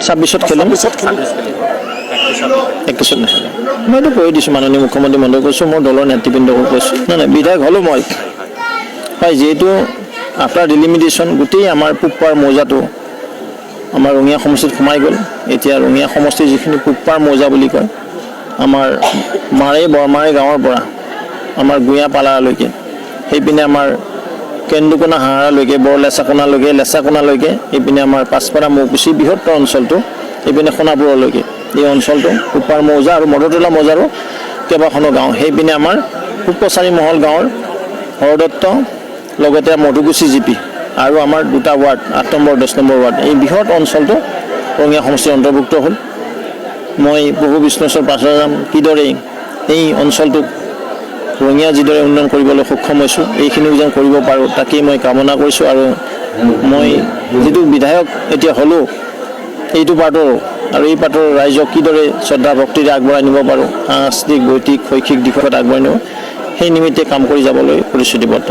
26ত খেলিম। 21ত নেখেলোঁ। মইতো কৈ দিছোঁ মাননীয় মুখ্যমন্ত্ৰী মহোদয় কৈছোঁ, মোৰ দলৰ নেতৃবৃন্দকো কৈছোঁ। নাই বিধায়ক হ'লোঁ মই। হয়, যিহেতু আফটাৰ ডিলিমিটেশ্যন গোটেই আমাৰ পূবপাৰ মৌজাটো আমাৰ ৰঙিয়া সমষ্টিত সোমাই গ'ল। এতিয়া ৰঙিয়া সমষ্টিৰ যিখিনি পূবপাৰ মৌজা বুলি কয়, আমাৰ বৰমাৰী গাঁৱৰ পৰা আমাৰ গুঞাপালালৈকে, সেইপিনে আমাৰ কেন্দুকোনা হাঁহাৰালৈকে, লেচাকোনালৈকে, এইপিনে আমাৰ পাঁচপাৰা মৌকুচি বৃহত্তৰ অঞ্চলটো, এইপিনে সোণাপুৰলৈকে এই অঞ্চলটো পূবপাৰ মৌজা আৰু মদতলা মৌজাৰো কেইবাখনো গাঁও। সেইপিনে আমাৰ পূবকছাৰী মহল গাঁৱৰ হৰদত্ত, লগতে মধুকুচি জিপি আৰু আমাৰ দুটা ৱাৰ্ড 8 নম্বৰ 10 নম্বৰ ৱাৰ্ড, এই বৃহৎ অঞ্চলটো ৰঙিয়া সমষ্টিৰ অন্তৰ্ভুক্ত হ'ল। মই প্ৰভু বিষ্ণুশ্বৰ প্ৰাৰ্থনা যাম কিদৰে এই অঞ্চলটোক ৰঙিয়া যিদৰে উন্নয়ন কৰিবলৈ সক্ষম হৈছোঁ, এইখিনিও যেন কৰিব পাৰোঁ তাকেই মই কামনা কৰিছোঁ। আৰু মই যিটো বিধায়ক এতিয়া হ'লোঁ এইটো পাৰ্টৰ আৰু এই পাৰ্টৰ ৰাইজক কিদৰে শ্ৰদ্ধা ভক্তিৰে আগবঢ়াই নিব পাৰোঁ, সাংস্কৃতিক, বৈদিক, শৈক্ষিক দিশত আগবঢ়াই নিব, সেই নিমিত্তে কাম কৰি যাবলৈ প্ৰতিশ্ৰুতিবদ্ধ।